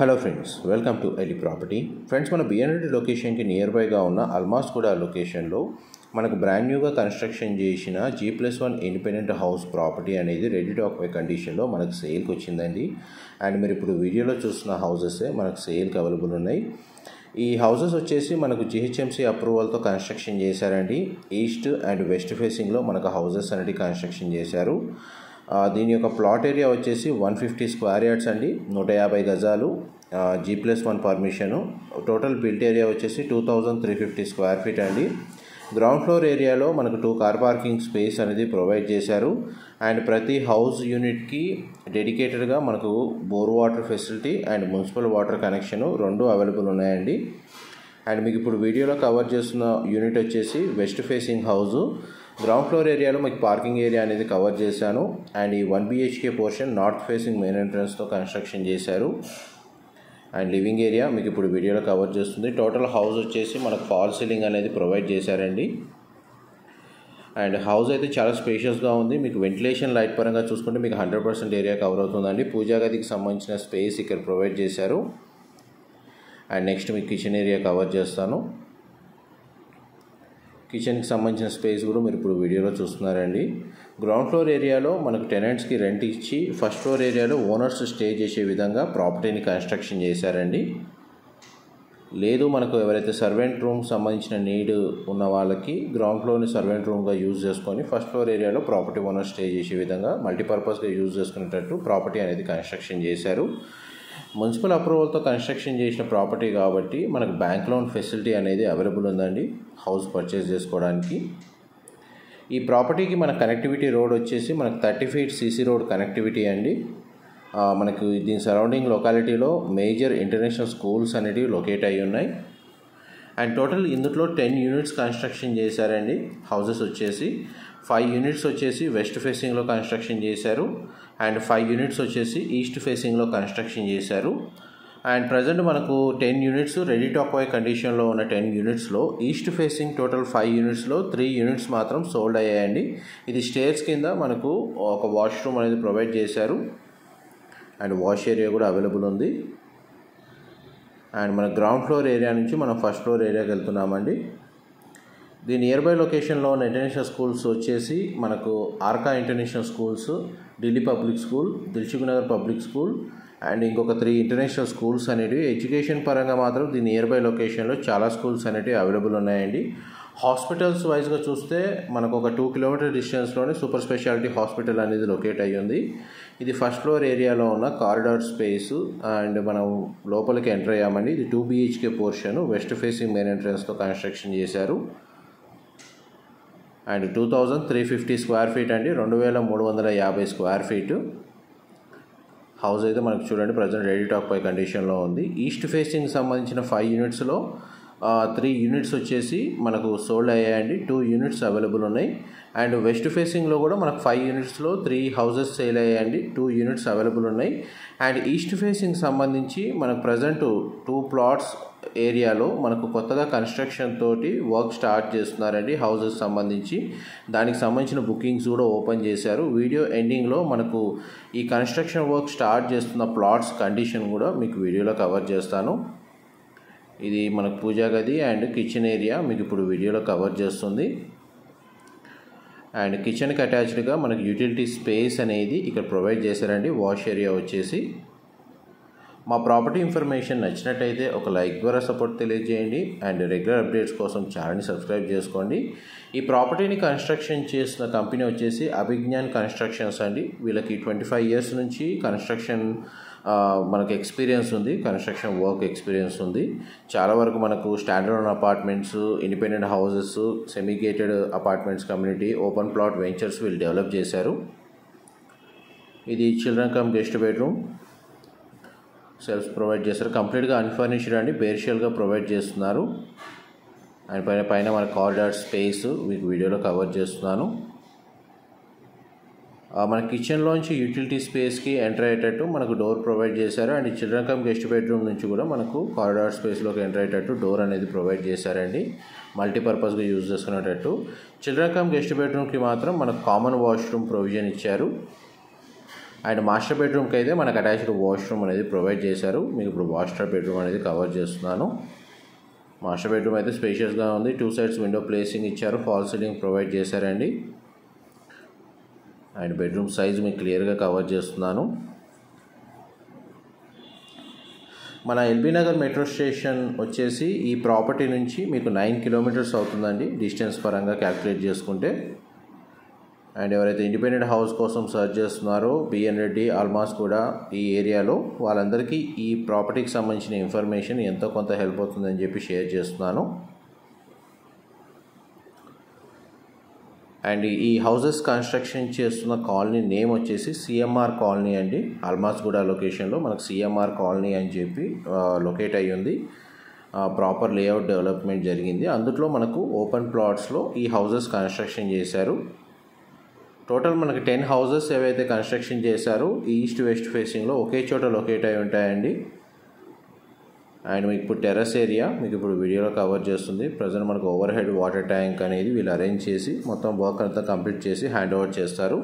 Hello friends, welcome to ఎలి property. Friends, మన బిఎన్రెడ్డి లొకేషన్కి నియర్ బైగా ఉన్న అల్మాస్గూడ లొకేషన్లో మనకు బ్రాండ్ న్యూగా కన్స్ట్రక్షన్ చేసిన G+1 ఇండిపెండెంట్ హౌస్ ప్రాపర్టీ అనేది రెడీ టు ఆక్యుపై కండిషన్లో మనకు సేల్కి వచ్చిందండి. అండ్ మీరు ఇప్పుడు వీడియోలో చూస్తున్న హౌసెసే మనకు సేల్కి అవైలబుల్ ఉన్నాయి. ఈ హౌసెస్ వచ్చేసి మనకు GHMC అప్రూవల్తో కన్స్ట్రక్షన్ చేశారండి. ఈస్ట్ అండ్ వెస్ట్ ఫేసింగ్లో మనకు హౌసెస్ అనేది కన్స్ట్రక్షన్ చేశారు. దీని యొక్క ప్లాట్ ఏరియా వచ్చేసి 150 స్క్వేర్ యార్డ్స్ అండి, 150 గజాలు, G+1 permission. Total built area వచ్చేసి 2350 స్క్వేర్ ఫీట్ అండి. గ్రౌండ్ ఫ్లోర్ ఏరియాలో మనకు 2 కార్ పార్కింగ్ స్పేస్ అనేది ప్రొవైడ్ చేశారు. అండ్ ప్రతి హౌస్ యూనిట్కి డెడికేటెడ్గా మనకు bore water facility and municipal water connection 2 available ఉన్నాయండి. అండ్ మీకు ఇప్పుడు వీడియోలో కవర్ చేస్తున్న యూనిట్ వచ్చేసి west facing house. Ground floor ఏరియాలో మీకు పార్కింగ్ ఏరియా అనేది కవర్ చేశాను. అండ్ ఈ 1 BHK portion north facing main ఎంట్రన్స్తో కన్స్ట్రక్షన్ చేశారు. అండ్ లివింగ్ ఏరియా మీకు ఇప్పుడు వీడియోలో కవర్ చేస్తుంది. టోటల్ హౌస్ వచ్చేసి మనకు ఫాల్ సీలింగ్ అనేది ప్రొవైడ్ చేశారండి. అండ్ హౌస్ అయితే చాలా స్పేషియస్గా ఉంది. మీకు వెంటిలేషన్ లైట్ పరంగా చూసుకుంటే మీకు 100% ఏరియా కవర్ అవుతుందండి. పూజా గదికి సంబంధించిన స్పేస్ ఇక్కడ ప్రొవైడ్ చేశారు. అండ్ నెక్స్ట్ మీకు కిచెన్ ఏరియా కవర్ చేస్తాను. కిచెన్కి సంబంధించిన స్పేస్ కూడా మీరు ఇప్పుడు వీడియోలో చూస్తున్నారండి. గ్రౌండ్ ఫ్లోర్ ఏరియాలో మనకు టెనెంట్స్కి రెంట్ ఇచ్చి ఫస్ట్ ఫ్లోర్ ఏరియాలో ఓనర్స్ స్టే చేసే విధంగా ప్రాపర్టీని కన్స్ట్రక్షన్ చేశారండి. లేదు మనకు ఎవరైతే సర్వెంట్ రూమ్ సంబంధించిన నీడ్ ఉన్న వాళ్ళకి గ్రౌండ్ ఫ్లోర్ని సర్వెంట్ రూమ్గా యూజ్ చేసుకొని ఫస్ట్ ఫ్లోర్ ఏరియాలో ప్రాపర్టీ ఓనర్ స్టే చేసే విధంగా మల్టీపర్పస్గా యూజ్ చేసుకునేటట్టు ప్రాపర్టీ అనేది కన్స్ట్రక్షన్ చేశారు. మున్సిపల్ అప్రూవల్తో కన్స్ట్రక్షన్ చేసిన ప్రాపర్టీ కాబట్టి మనకు బ్యాంక్ లోన్ ఫెసిలిటీ అనేది అవైలబుల్ ఉందండి హౌస్ పర్చేస్ చేసుకోవడానికి. ఈ ప్రాపర్టీకి మన కనెక్టివిటీ రోడ్ వచ్చేసి మనకు 30 feet CC రోడ్ కనెక్టివిటీ అండి. మనకు దీని సరౌండింగ్ లొకాలిటీలో మేజర్ ఇంటర్నేషనల్ స్కూల్స్ అనేవి లొకేట్ అయ్యి ఉన్నాయి. అండ్ టోటల్ ఇందులో 10 యూనిట్స్ కన్స్ట్రక్షన్ చేశారండి. హౌసెస్ వచ్చేసి 5 యూనిట్స్ వచ్చేసి వెస్ట్ ఫేసింగ్లో కన్స్ట్రక్షన్ చేశారు. అండ్ 5 యూనిట్స్ వచ్చేసి ఈస్ట్ ఫేసింగ్లో కన్స్ట్రక్షన్ చేశారు. అండ్ ప్రజెంట్ మనకు 10 యూనిట్స్ రెడీ టు ఆక్యుపై కండిషన్లో ఉన్న 10 యూనిట్స్లో ఈస్ట్ ఫేసింగ్ టోటల్ 5 యూనిట్స్లో 3 యూనిట్స్ మాత్రం సోల్డ్ అయ్యాయండి. ఇది స్టేర్స్ కింద మనకు ఒక వాష్రూమ్ అనేది ప్రొవైడ్ చేశారు. అండ్ వాష్ ఏరియా కూడా అవైలబుల్ ఉంది. అండ్ మన గ్రౌండ్ ఫ్లోర్ ఏరియా నుంచి మనం ఫస్ట్ ఫ్లోర్ ఏరియాకి వెళ్తున్నామండి. దీని నియర్ బై లొకేషన్లో ఉన్న ఇంటర్నేషనల్ స్కూల్స్ వచ్చేసి మనకు Arka international schools, Delhi public school, Dilsukhnagar public school and ఇంకొక 3 ఇంటర్నేషనల్ స్కూల్స్ అనేవి. ఎడ్యుకేషన్ పరంగా మాత్రం దీని నియర్ బై లొకేషన్లో చాలా స్కూల్స్ అనేవి అవైలబుల్ ఉన్నాయండి. హాస్పిటల్స్ వైజ్గా చూస్తే మనకు ఒక 2 kilometer డిస్టెన్స్లోనే సూపర్ స్పెషాలిటీ హాస్పిటల్ అనేది లొకేట్ అయ్యి ఉంది. ఇది ఫస్ట్ ఫ్లోర్ ఏరియాలో ఉన్న కారిడార్ స్పేస్. అండ్ మనం లోపలికి ఎంటర్ అయ్యామండి. ఇది 2 BHK portion west facing main ఎంట్రన్స్తో కన్స్ట్రక్షన్ చేశారు. అండ్ 2350 స్క్వేర్ ఫీట్ అండి, 2350 స్క్వేర్ ఫీటు హౌస్ అయితే మనకు చూడండి ప్రజెంట్ రెడీ టు ఆక్యుపై కండిషన్లో ఉంది. ఈస్ట్ ఫేసింగ్ సంబంధించిన 5 యూనిట్స్లో 3 యూనిట్స్ వచ్చేసి మనకు సోల్డ్ అయ్యాయండి. 2 యూనిట్స్ అవైలబుల్ ఉన్నాయి. అండ్ వెస్ట్ ఫేసింగ్లో కూడా మనకు 5 యూనిట్స్లో 3 హౌసెస్ సేల్ అయ్యాయండి. 2 యూనిట్స్ అవైలబుల్ ఉన్నాయి. అండ్ ఈస్ట్ ఫేసింగ్ సంబంధించి మనకు ప్రజెంట్ 2 ప్లాట్స్ ఏరియాలో మనకు కొత్తగా కన్స్ట్రక్షన్ తోటి వర్క్ స్టార్ట్ చేస్తున్నారండి హౌసెస్ సంబంధించి. దానికి సంబంధించిన బుకింగ్స్ కూడా ఓపెన్ చేశారు. వీడియో ఎండింగ్లో మనకు ఈ కన్స్ట్రక్షన్ వర్క్ స్టార్ట్ చేస్తున్న ప్లాట్స్ కండిషన్ కూడా మీకు వీడియోలో కవర్ చేస్తాను. ఇది మనకు పూజా గది అండ్ కిచెన్ ఏరియా మీకు ఇప్పుడు వీడియోలో కవర్ చేస్తుంది. అండ్ కిచెన్కి అటాచ్డ్గా మనకు యూటిలిటీ స్పేస్ అనేది ఇక్కడ ప్రొవైడ్ చేశారండి. వాష్ ఏరియా వచ్చేసి. మా ప్రాపర్టీ ఇన్ఫర్మేషన్ నచ్చినట్టయితే ఒక లైక్ ద్వారా సపోర్ట్ తెలియజేయండి. అండ్ రెగ్యులర్ అప్డేట్స్ కోసం ఛానల్ని సబ్స్క్రైబ్ చేసుకోండి. ఈ ప్రాపర్టీని కన్స్ట్రక్షన్ చేసిన కంపెనీ వచ్చేసి అభిజ్ఞాన్ కన్స్ట్రక్షన్స్ అండి. వీళ్ళకి 25 years నుంచి కన్స్ట్రక్షన్ మనకు ఎక్స్పీరియన్స్ ఉంది, కన్స్ట్రక్షన్ వర్క్ ఎక్స్పీరియన్స్ ఉంది. చాలా వరకు మనకు standard apartments, independent houses, semi gated apartments community, open plot ventures వీళ్ళు డెవలప్ చేశారు. ఇది children come guest bedroom self provide చేస్తారు. కంప్లీట్గా అన్ఫర్నిష్డ్ అండి, బేర్షియల్గా ప్రొవైడ్ చేస్తున్నారు. అండ్ పైన మన కారిడార్ స్పేస్ మీకు వీడియోలో కవర్ చేస్తున్నాను. మన కిచెన్లోంచి యూటిలిటీ స్పేస్కి ఎంటర్ అయ్యేటట్టు మనకు డోర్ ప్రొవైడ్ చేశారు. And children come guest bedroom నుంచి కూడా మనకు కారిడార్ స్పేస్లోకి ఎంటర్ అయ్యేటట్టు డోర్ అనేది ప్రొవైడ్ చేశారండి, మల్టీపర్పస్గా యూజ్ చేసుకునేటట్టు. చిల్డ్రన్ కమ్ గెస్ట్ బెడ్రూమ్కి మాత్రం మనకు కామన్ వాష్రూమ్ ప్రొవిజన్ ఇచ్చారు. అండ్ మాస్టర్ బెడ్రూమ్కి అయితే మనకు అటాచ్డ్ వాష్రూమ్ అనేది ప్రొవైడ్ చేశారు. మీకు ఇప్పుడు మాస్టర్ బెడ్రూమ్ అనేది కవర్ చేస్తున్నాను. మాస్టర్ బెడ్రూమ్ అయితే స్పేషియస్గా ఉంది. 2 సైడ్స్ విండో ప్లేసింగ్ ఇచ్చారు. ఫాల్ సీలింగ్ ప్రొవైడ్ చేశారండి. అండ్ బెడ్రూమ్ సైజ్ మీకు క్లియర్గా కవర్ చేస్తున్నాను. మన ఎల్బీ నగర్ మెట్రో స్టేషన్ వచ్చేసి ఈ ప్రాపర్టీ నుంచి మీకు 9 కిలోమీటర్స్ అవుతుందండి డిస్టెన్స్ పరంగా క్యాల్కులేట్ చేసుకుంటే. అండ్ ఎవరైతే ఇండిపెండెంట్ హౌస్ కోసం సర్చ్ చేస్తున్నారో బిఎన్ రెడ్డి, ఆల్మాస్ కూడా ఈ ఏరియాలో, వాళ్ళందరికీ ఈ ప్రాపర్టీకి సంబంధించిన ఇన్ఫర్మేషన్ ఎంతో కొంత హెల్ప్ అవుతుందని చెప్పి షేర్ చేస్తున్నాను. అండ్ ఈ హౌసెస్ కన్స్ట్రక్షన్ చేస్తున్న కాలనీ నేమ్ వచ్చేసి సిఎంఆర్ కాలనీ అండి. ఆల్మాస్గూడ లొకేషన్లో మనకు సిఎంఆర్ కాలనీ అని చెప్పి లొకేట్ అయ్యి ఉంది. ప్రాపర్ లేఅవుట్ డెవలప్మెంట్ జరిగింది. అందులో మనకు ఓపెన్ ప్లాట్స్లో ఈ హౌసెస్ కన్స్ట్రక్షన్ చేశారు. టోటల్ మనకి 10 హౌసెస్ ఏవైతే కన్స్ట్రక్షన్ చేశారో ఈస్ట్ వెస్ట్ ఫేసింగ్లో ఒకే చోట లొకేట్ అయి ఉంటాయండి. అండ్ మీకు ఇప్పుడు టెర్రస్ ఏరియా మీకు ఇప్పుడు వీడియోలో కవర్ చేస్తుంది. ప్రజెంట్ మనకు ఓవర్ హెడ్ వాటర్ ట్యాంక్ అనేది వీళ్ళు అరేంజ్ చేసి మొత్తం వర్క్ అంతా కంప్లీట్ చేసి హ్యాండ్ ఓవర్ చేస్తారు.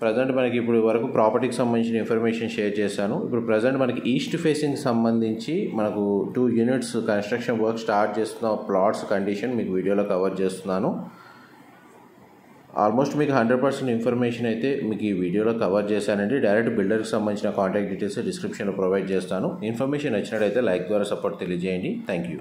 ప్రజెంట్ మనకి ఇప్పుడు వరకు ప్రాపర్టీకి సంబంధించిన ఇన్ఫర్మేషన్ షేర్ చేశాను. ఇప్పుడు ప్రజెంట్ మనకి ఈస్ట్ ఫేసింగ్ సంబంధించి మనకు 2 యూనిట్స్ కన్స్ట్రక్షన్ వర్క్ స్టార్ట్ చేస్తున్న ప్లాట్స్ కండిషన్ మీకు వీడియోలో కవర్ చేస్తున్నాను. ఆల్మోస్ట్ మీకు 100% ఇన్ఫర్మేషన్ అయితే మీకు ఈ వీడియోలో కవర్ చేశానండి. డైరెక్ట్ బిల్డర్కి సంబంధించిన కాంటాక్ట్ డీటెయిల్స్ డిస్క్రిప్షన్లో ప్రొవైడ్ చేస్తాను. ఇన్ఫర్మేషన్ నచ్చినట్లయితే లైక్ ద్వారా సపోర్ట్ తెలియజేయండి. Thank you.